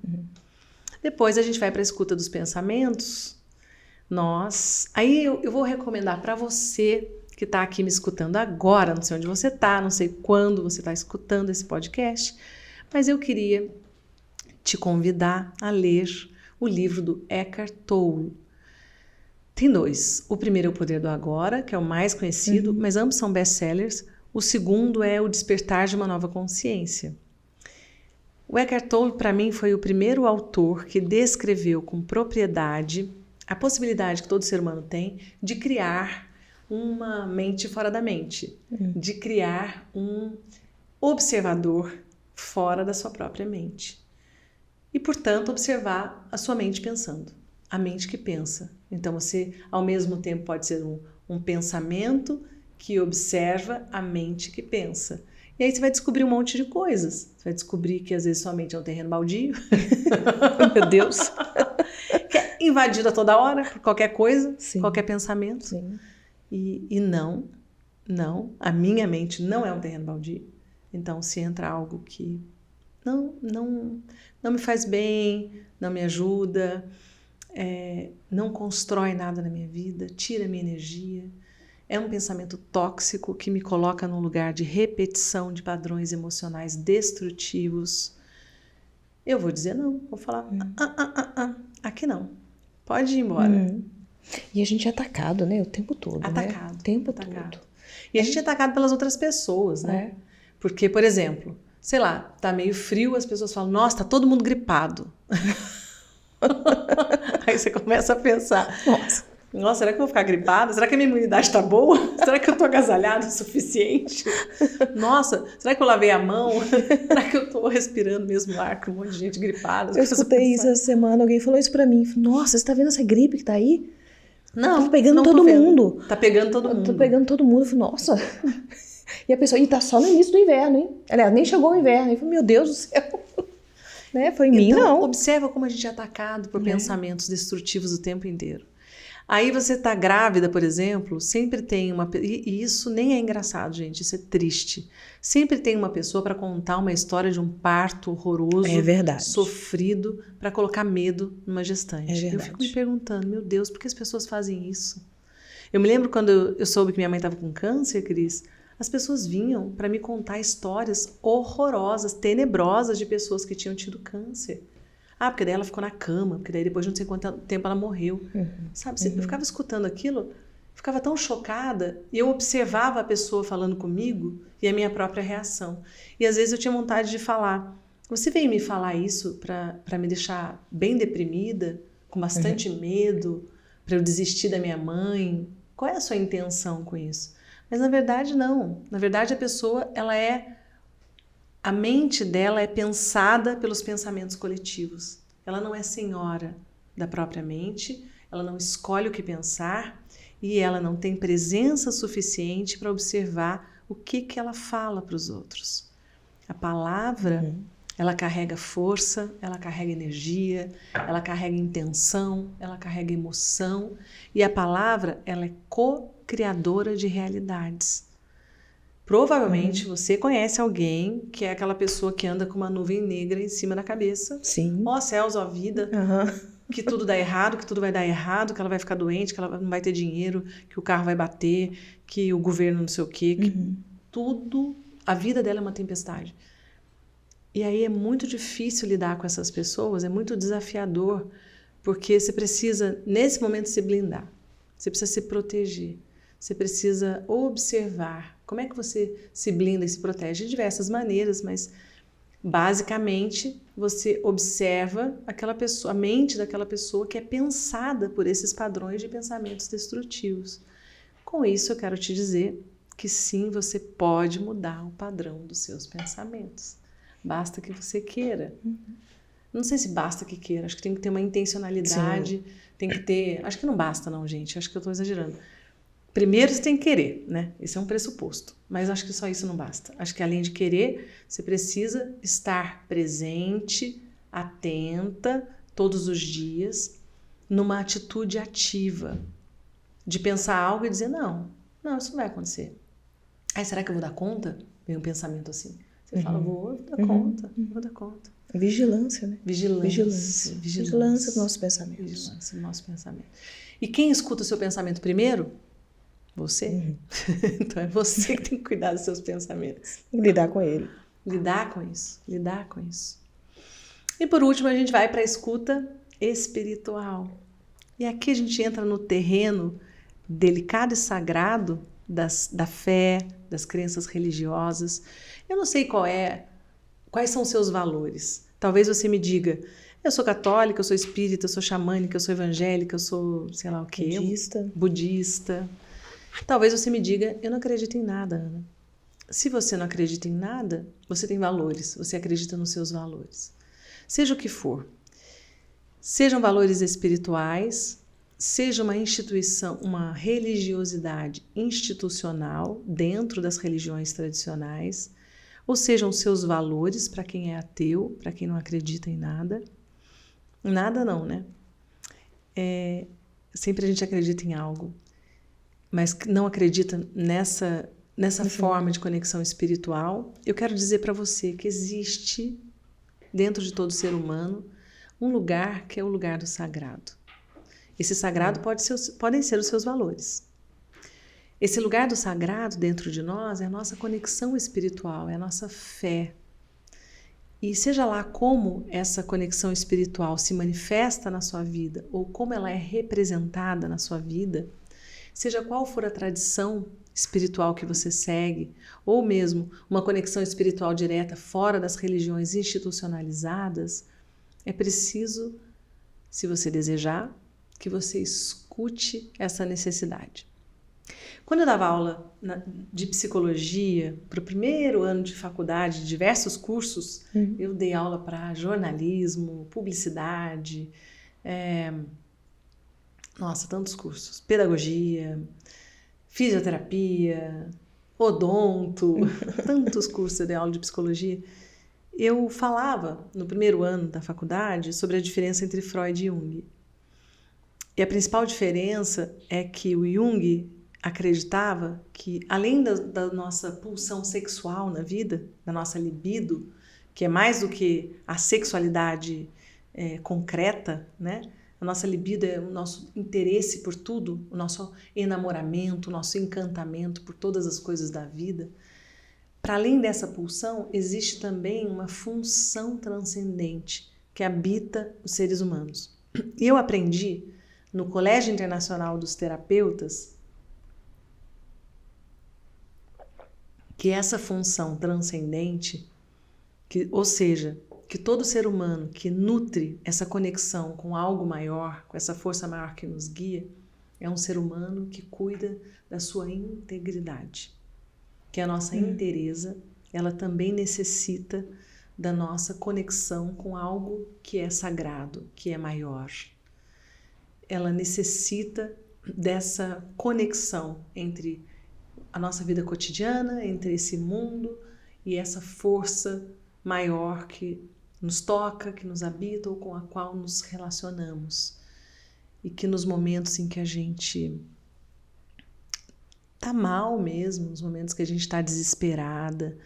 Speaker 1: Depois a gente vai para a escuta dos pensamentos. Aí eu vou recomendar para você que está aqui me escutando agora, não sei onde você está, não sei quando você está escutando esse podcast, mas eu queria te convidar a ler o livro do Eckhart Tolle. Tem dois. O primeiro é O Poder do Agora, que é o mais conhecido, mas ambos são best-sellers. O segundo é O Despertar de uma Nova Consciência. O Eckhart Tolle, para mim, foi o primeiro autor que descreveu com propriedade a possibilidade que todo ser humano tem de criar uma mente fora da mente, de criar um observador fora da sua própria mente. E, portanto, observar a sua mente pensando, a mente que pensa. Então, você, ao mesmo tempo, pode ser um pensamento que observa a mente que pensa. E aí você vai descobrir um monte de coisas. Você vai descobrir que às vezes sua mente é um terreno baldio.
Speaker 2: Meu Deus.
Speaker 1: Que é invadido a toda hora por qualquer coisa,
Speaker 2: Sim.
Speaker 1: qualquer pensamento.
Speaker 2: Sim.
Speaker 1: E não, a minha mente não é um terreno baldio. Então, se entra algo que não me faz bem, não me ajuda, não constrói nada na minha vida, tira a minha energia, é um pensamento tóxico que me coloca num lugar de repetição de padrões emocionais destrutivos, eu vou dizer não, vou falar, aqui não, pode ir embora.
Speaker 2: E a gente é atacado, né? O tempo todo,
Speaker 1: Atacado.
Speaker 2: Né? O tempo
Speaker 1: Atacado.
Speaker 2: todo.
Speaker 1: E a gente é atacado pelas outras pessoas, né? Porque, por exemplo, sei lá, tá meio frio, as pessoas falam, nossa, tá todo mundo gripado. Aí você começa a pensar, nossa, será que eu vou ficar gripada? Será que a minha imunidade tá boa? Será que eu tô agasalhada o suficiente? Nossa, será que eu lavei a mão? Será que eu tô respirando mesmo ar com um monte de gente gripada?
Speaker 2: Eu escutei isso essa semana, alguém falou isso pra mim. Nossa, você tá vendo essa gripe que tá aí?
Speaker 1: Não,
Speaker 2: tá pegando
Speaker 1: não
Speaker 2: todo mundo.
Speaker 1: Tá pegando todo mundo.
Speaker 2: Tá pegando todo mundo. Eu falei, nossa. E a pessoa, tá só no início do inverno, hein? Aliás, nem chegou o inverno. Eu falei, meu Deus do céu. Né? Foi em mim, não.
Speaker 1: Observa como a gente é atacado por pensamentos destrutivos o tempo inteiro. Aí você tá grávida, por exemplo, sempre tem uma... E isso nem é engraçado, gente, isso é triste. Sempre tem uma pessoa para contar uma história de um parto horroroso, sofrido, para colocar medo numa gestante. Eu fico me perguntando, meu Deus, por que as pessoas fazem isso? Eu me lembro quando eu soube que minha mãe estava com câncer, Cris, as pessoas vinham para me contar histórias horrorosas, tenebrosas de pessoas que tinham tido câncer. Ah, porque daí ela ficou na cama, porque daí depois de não sei quanto tempo ela morreu. Sabe, eu ficava escutando aquilo, ficava tão chocada, e eu observava a pessoa falando comigo e a minha própria reação. E às vezes eu tinha vontade de falar, você veio me falar isso para me deixar bem deprimida, com bastante medo, para eu desistir da minha mãe? Qual é a sua intenção com isso? Mas na verdade não. Na verdade a pessoa, a mente dela é pensada pelos pensamentos coletivos. Ela não é senhora da própria mente, ela não escolhe o que pensar e ela não tem presença suficiente para observar o que ela fala para os outros. A palavra, ela carrega força, ela carrega energia, ela carrega intenção, ela carrega emoção e a palavra, ela é co-criadora de realidades. Provavelmente você conhece alguém que é aquela pessoa que anda com uma nuvem negra em cima da cabeça.
Speaker 2: Sim.
Speaker 1: Ó céus, ó vida. Que tudo dá errado, que tudo vai dar errado, que ela vai ficar doente, que ela não vai ter dinheiro, que o carro vai bater, que o governo não sei o quê, que tudo, a vida dela é uma tempestade. E aí é muito difícil lidar com essas pessoas, é muito desafiador, porque você precisa, nesse momento, se blindar. Você precisa se proteger. Você precisa observar como é que você se blinda e se protege de diversas maneiras, mas basicamente você observa aquela pessoa, a mente daquela pessoa que é pensada por esses padrões de pensamentos destrutivos. Com isso eu quero te dizer que sim, você pode mudar o padrão dos seus pensamentos. Basta que você queira. Não sei se basta que queira, acho que tem que ter uma intencionalidade, tem que ter... Acho que não basta não, gente, acho que eu estou exagerando. Primeiro você tem que querer, né? Esse é um pressuposto. Mas acho que só isso não basta. Acho que além de querer, você precisa estar presente, atenta, todos os dias, numa atitude ativa. De pensar algo e dizer, não, isso não vai acontecer. Aí, será que eu vou dar conta? Vem um pensamento assim. Você fala, vou dar conta, vou dar conta.
Speaker 2: Vigilância, né? Vigilância dos nossos pensamentos.
Speaker 1: Vigilância dos nossos pensamentos. E quem escuta o seu pensamento primeiro? Você. Então é você que tem que cuidar dos seus pensamentos.
Speaker 2: Lidar com ele.
Speaker 1: Lidar com isso. E por último a gente vai para a escuta espiritual. E aqui a gente entra no terreno delicado e sagrado da fé, das crenças religiosas. Eu não sei quais são os seus valores. Talvez você me diga, eu sou católica, eu sou espírita, eu sou xamânica, eu sou evangélica, eu sou sei lá o quê. Budista. Talvez você me diga, eu não acredito em nada, Ana. Se você não acredita em nada, você tem valores, você acredita nos seus valores. Seja o que for. Sejam valores espirituais, seja uma instituição, uma religiosidade institucional dentro das religiões tradicionais, ou sejam os seus valores para quem é ateu, para quem não acredita em nada. Nada não, né? Sempre a gente acredita em algo, mas não acredita nessa forma de conexão espiritual. Eu quero dizer para você que existe, dentro de todo ser humano, um lugar que é o lugar do sagrado. Esse sagrado podem ser os seus valores. Esse lugar do sagrado dentro de nós é a nossa conexão espiritual, é a nossa fé. E seja lá como essa conexão espiritual se manifesta na sua vida ou como ela é representada na sua vida, seja qual for a tradição espiritual que você segue, ou mesmo uma conexão espiritual direta fora das religiões institucionalizadas, é preciso, se você desejar, que você escute essa necessidade. Quando eu dava aula de psicologia, para o primeiro ano de faculdade, diversos cursos, eu dei aula para jornalismo, publicidade, tantos cursos, pedagogia, fisioterapia, odonto, tantos cursos eu dei aula de psicologia. Eu falava, no primeiro ano da faculdade, sobre a diferença entre Freud e Jung. E a principal diferença é que o Jung acreditava que, além da nossa pulsão sexual na vida, da nossa libido, que é mais do que a sexualidade concreta, né? A nossa libido é o nosso interesse por tudo, o nosso enamoramento, o nosso encantamento por todas as coisas da vida. Para além dessa pulsão, existe também uma função transcendente que habita os seres humanos. E eu aprendi no Colégio Internacional dos Terapeutas que essa função transcendente, ou seja, que todo ser humano que nutre essa conexão com algo maior, com essa força maior que nos guia, é um ser humano que cuida da sua integridade. Que a nossa inteireza, ela também necessita da nossa conexão com algo que é sagrado, que é maior. Ela necessita dessa conexão entre a nossa vida cotidiana, entre esse mundo e essa força maior que nos toca, que nos habita ou com a qual nos relacionamos. E que nos momentos em que a gente tá mal mesmo, nos momentos que a gente está desesperada,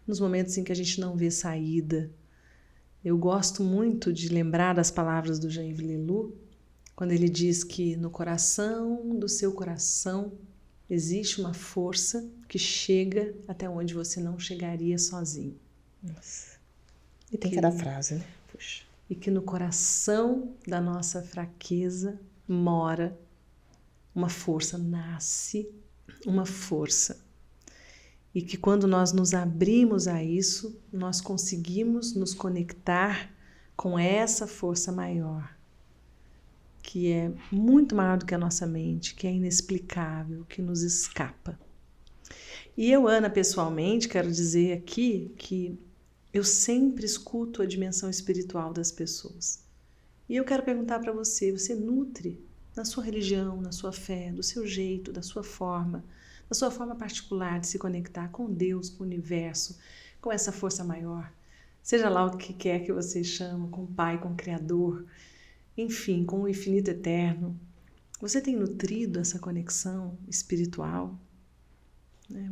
Speaker 1: nos momentos em que a gente não vê saída. Eu gosto muito de lembrar das palavras do Jean-Yves Leloup, quando ele diz que no coração do seu coração existe uma força que chega até onde você não chegaria sozinho.
Speaker 2: Nossa. E tem cada frase, né? Puxa.
Speaker 1: E que no coração da nossa fraqueza mora uma força, nasce uma força. E que quando nós nos abrimos a isso, nós conseguimos nos conectar com essa força maior, que é muito maior do que a nossa mente, que é inexplicável, que nos escapa. E eu, Ana, pessoalmente, quero dizer aqui que eu sempre escuto a dimensão espiritual das pessoas. E eu quero perguntar para você, você nutre na sua religião, na sua fé, do seu jeito, da sua forma particular de se conectar com Deus, com o universo, com essa força maior, seja lá o que quer que você chama, com o Pai, com o Criador, enfim, com o infinito eterno. Você tem nutrido essa conexão espiritual?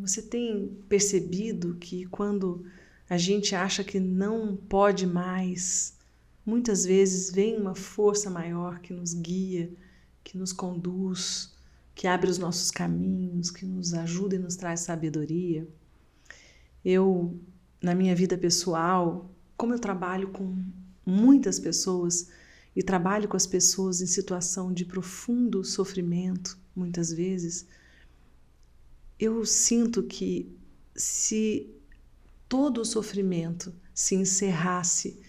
Speaker 1: Você tem percebido que quando a gente acha que não pode mais, muitas vezes vem uma força maior que nos guia, que nos conduz, que abre os nossos caminhos, que nos ajuda e nos traz sabedoria? Eu, na minha vida pessoal, como eu trabalho com muitas pessoas e trabalho com as pessoas em situação de profundo sofrimento, muitas vezes, eu sinto que se todo o sofrimento se encerrasse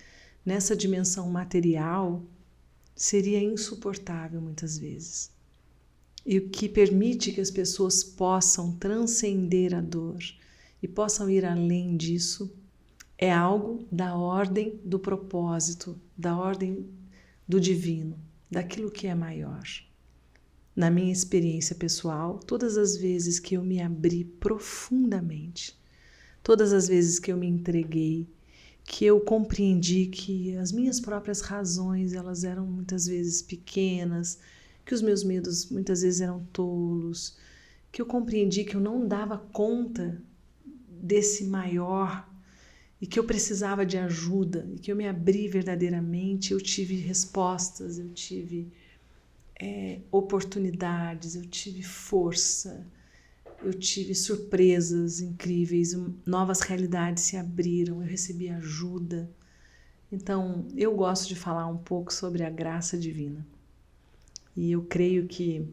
Speaker 1: nessa dimensão material, seria insuportável muitas vezes. E o que permite que as pessoas possam transcender a dor e possam ir além disso é algo da ordem do propósito, da ordem do divino, daquilo que é maior. Na minha experiência pessoal, todas as vezes que eu me abri profundamente todas as vezes que eu me entreguei, que eu compreendi que as minhas próprias razões, elas eram muitas vezes pequenas, que os meus medos muitas vezes eram tolos, que eu compreendi que eu não dava conta desse maior e que eu precisava de ajuda e que eu me abri verdadeiramente, eu tive respostas, eu tive oportunidades, eu tive força, eu tive surpresas incríveis, novas realidades se abriram, eu recebi ajuda. Então, eu gosto de falar um pouco sobre a graça divina. E eu creio que,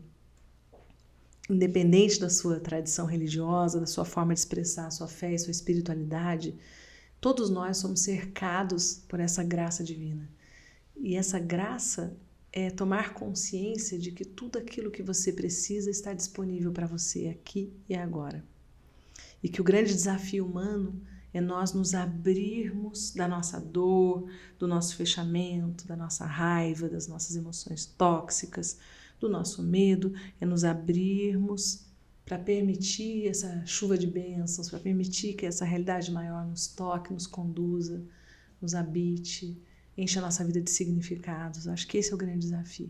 Speaker 1: independente da sua tradição religiosa, da sua forma de expressar a sua fé e sua espiritualidade, todos nós somos cercados por essa graça divina. E essa graça é tomar consciência de que tudo aquilo que você precisa está disponível para você aqui e agora. E que o grande desafio humano é nós nos abrirmos da nossa dor, do nosso fechamento, da nossa raiva, das nossas emoções tóxicas, do nosso medo, é nos abrirmos para permitir essa chuva de bênçãos, para permitir que essa realidade maior nos toque, nos conduza, nos habite, enche a nossa vida de significados. Acho que esse é o grande desafio.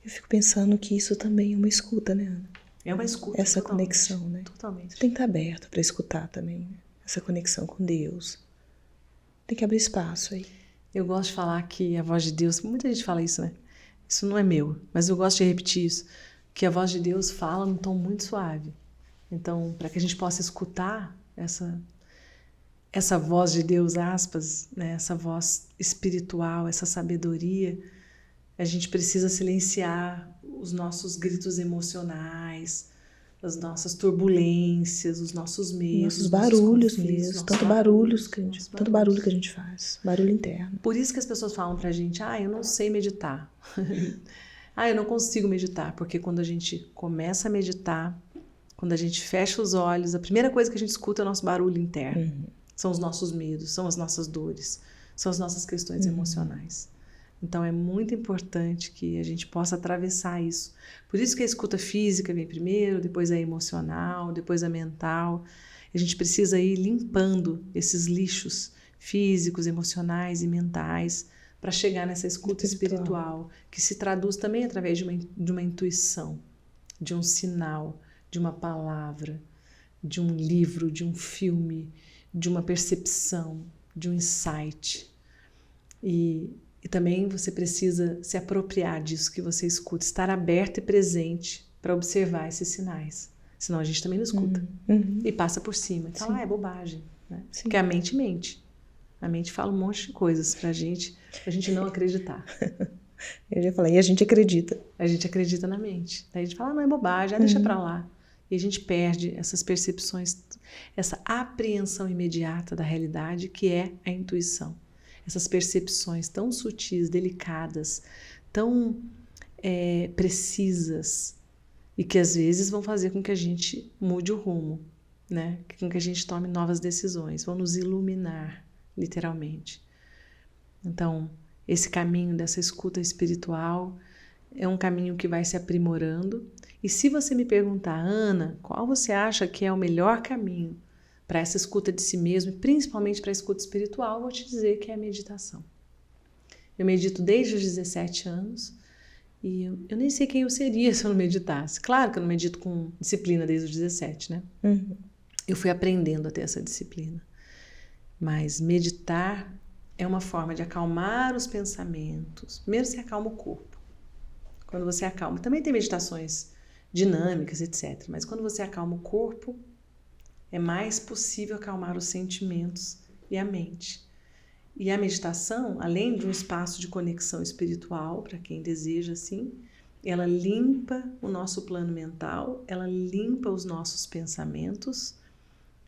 Speaker 2: Eu fico pensando que isso também é uma escuta, né, Ana?
Speaker 1: É uma escuta.
Speaker 2: Essa conexão, né?
Speaker 1: Totalmente.
Speaker 2: Você tem que estar aberto para escutar também, né? Essa conexão com Deus. Tem que abrir espaço aí.
Speaker 1: Eu gosto de falar que a voz de Deus, muita gente fala isso, né? Isso não é meu, mas eu gosto de repetir isso, que a voz de Deus fala num tom muito suave. Então, para que a gente possa escutar essa voz de Deus, aspas, né? Essa voz espiritual, essa sabedoria, a gente precisa silenciar os nossos gritos emocionais, as nossas turbulências, os nossos medos,
Speaker 2: nossos barulhos mesmo, tanto barulho que a gente faz, barulho interno.
Speaker 1: Por isso que as pessoas falam pra gente, eu não sei meditar, eu não consigo meditar, porque quando a gente começa a meditar, quando a gente fecha os olhos, a primeira coisa que a gente escuta é o nosso barulho interno, são os nossos medos, são as nossas dores, são as nossas questões emocionais. Então, é muito importante que a gente possa atravessar isso. Por isso que a escuta física vem primeiro, depois a emocional, depois a mental. A gente precisa ir limpando esses lixos físicos, emocionais e mentais para chegar nessa escuta espiritual, que se traduz também através de uma intuição, de um sinal, de uma palavra, de um livro, de um filme, de uma percepção, de um insight. E também você precisa se apropriar disso que você escuta, estar aberto e presente para observar esses sinais. Senão a gente também não escuta. E passa por cima. E fala, é bobagem. Né? Porque a mente mente. A mente fala um monte de coisas pra gente não acreditar.
Speaker 2: Eu já falei, e a gente acredita.
Speaker 1: A gente acredita na mente. Daí a gente fala, não é bobagem, deixa pra lá. E a gente perde essas percepções, essa apreensão imediata da realidade que é a intuição. Essas percepções tão sutis, delicadas, tão precisas e que às vezes vão fazer com que a gente mude o rumo, né? Com que a gente tome novas decisões, vão nos iluminar, literalmente. Então, esse caminho dessa escuta espiritual é um caminho que vai se aprimorando. E se você me perguntar, Ana, qual você acha que é o melhor caminho para essa escuta de si mesmo, e principalmente para a escuta espiritual, eu vou te dizer que é a meditação. Eu medito desde os 17 anos e eu nem sei quem eu seria se eu não meditasse. Claro que eu não medito com disciplina desde os 17, né? Eu fui aprendendo a ter essa disciplina. Mas meditar é uma forma de acalmar os pensamentos. Primeiro você acalma o corpo. Quando você acalma, também tem meditações dinâmicas, etc. Mas quando você acalma o corpo, é mais possível acalmar os sentimentos e a mente. E a meditação, além de um espaço de conexão espiritual, para quem deseja assim, ela limpa o nosso plano mental, ela limpa os nossos pensamentos,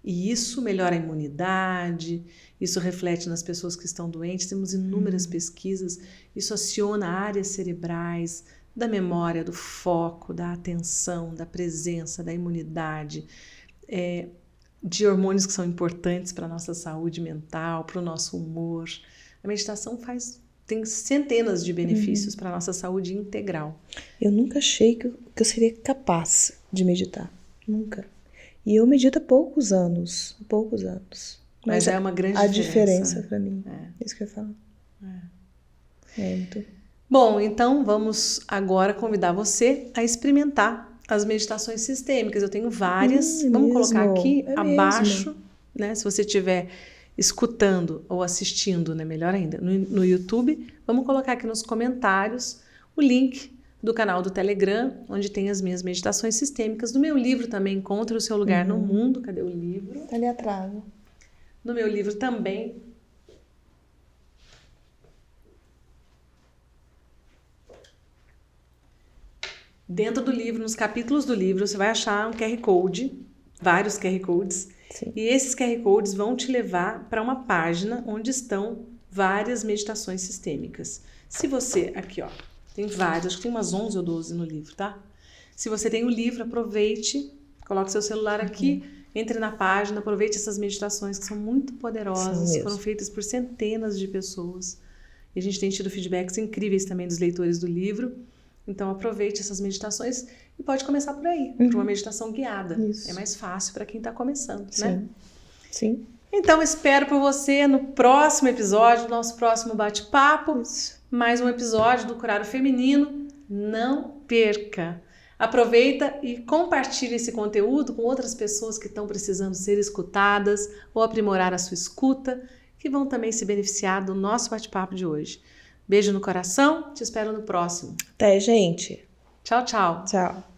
Speaker 1: e isso melhora a imunidade, isso reflete nas pessoas que estão doentes. Temos inúmeras pesquisas, isso aciona áreas cerebrais da memória, do foco, da atenção, da presença, da imunidade, de hormônios que são importantes para a nossa saúde mental, para o nosso humor. A meditação tem centenas de benefícios para a nossa saúde integral.
Speaker 2: Eu nunca achei que eu seria capaz de meditar. Nunca. E eu medito há poucos anos.
Speaker 1: Mas é uma grande
Speaker 2: a diferença para mim. Isso que eu falo. Muito.
Speaker 1: Bom, então vamos agora convidar você a experimentar as meditações sistêmicas. Eu tenho várias. Vamos colocar aqui abaixo, né? Se você estiver escutando ou assistindo, né? Melhor ainda, no YouTube, vamos colocar aqui nos comentários o link do canal do Telegram, onde tem as minhas meditações sistêmicas. No meu livro também, Encontre o Seu Lugar no Mundo. Cadê o livro?
Speaker 2: Tá ali atrás.
Speaker 1: No meu livro também. Dentro do livro, nos capítulos do livro, você vai achar um QR Code, vários QR Codes.
Speaker 2: Sim.
Speaker 1: E esses QR Codes vão te levar para uma página onde estão várias meditações sistêmicas. Se você, aqui ó, tem várias, acho que tem umas 11 ou 12 no livro, tá? Se você tem o livro, aproveite, coloque seu celular aqui, entre na página, aproveite essas meditações que são muito poderosas, foram feitas por centenas de pessoas. E a gente tem tido feedbacks incríveis também dos leitores do livro. Então aproveite essas meditações e pode começar por aí, por uma meditação guiada.
Speaker 2: Isso.
Speaker 1: É mais fácil para quem está começando,
Speaker 2: Sim.
Speaker 1: né?
Speaker 2: Sim.
Speaker 1: Então espero por você no próximo episódio, nosso próximo bate-papo. Mais um episódio do Curar o Feminino. Não perca! Aproveita e compartilhe esse conteúdo com outras pessoas que estão precisando ser escutadas ou aprimorar a sua escuta, que vão também se beneficiar do nosso bate-papo de hoje. Beijo no coração, te espero no próximo.
Speaker 2: Até, gente.
Speaker 1: Tchau, tchau.
Speaker 2: Tchau.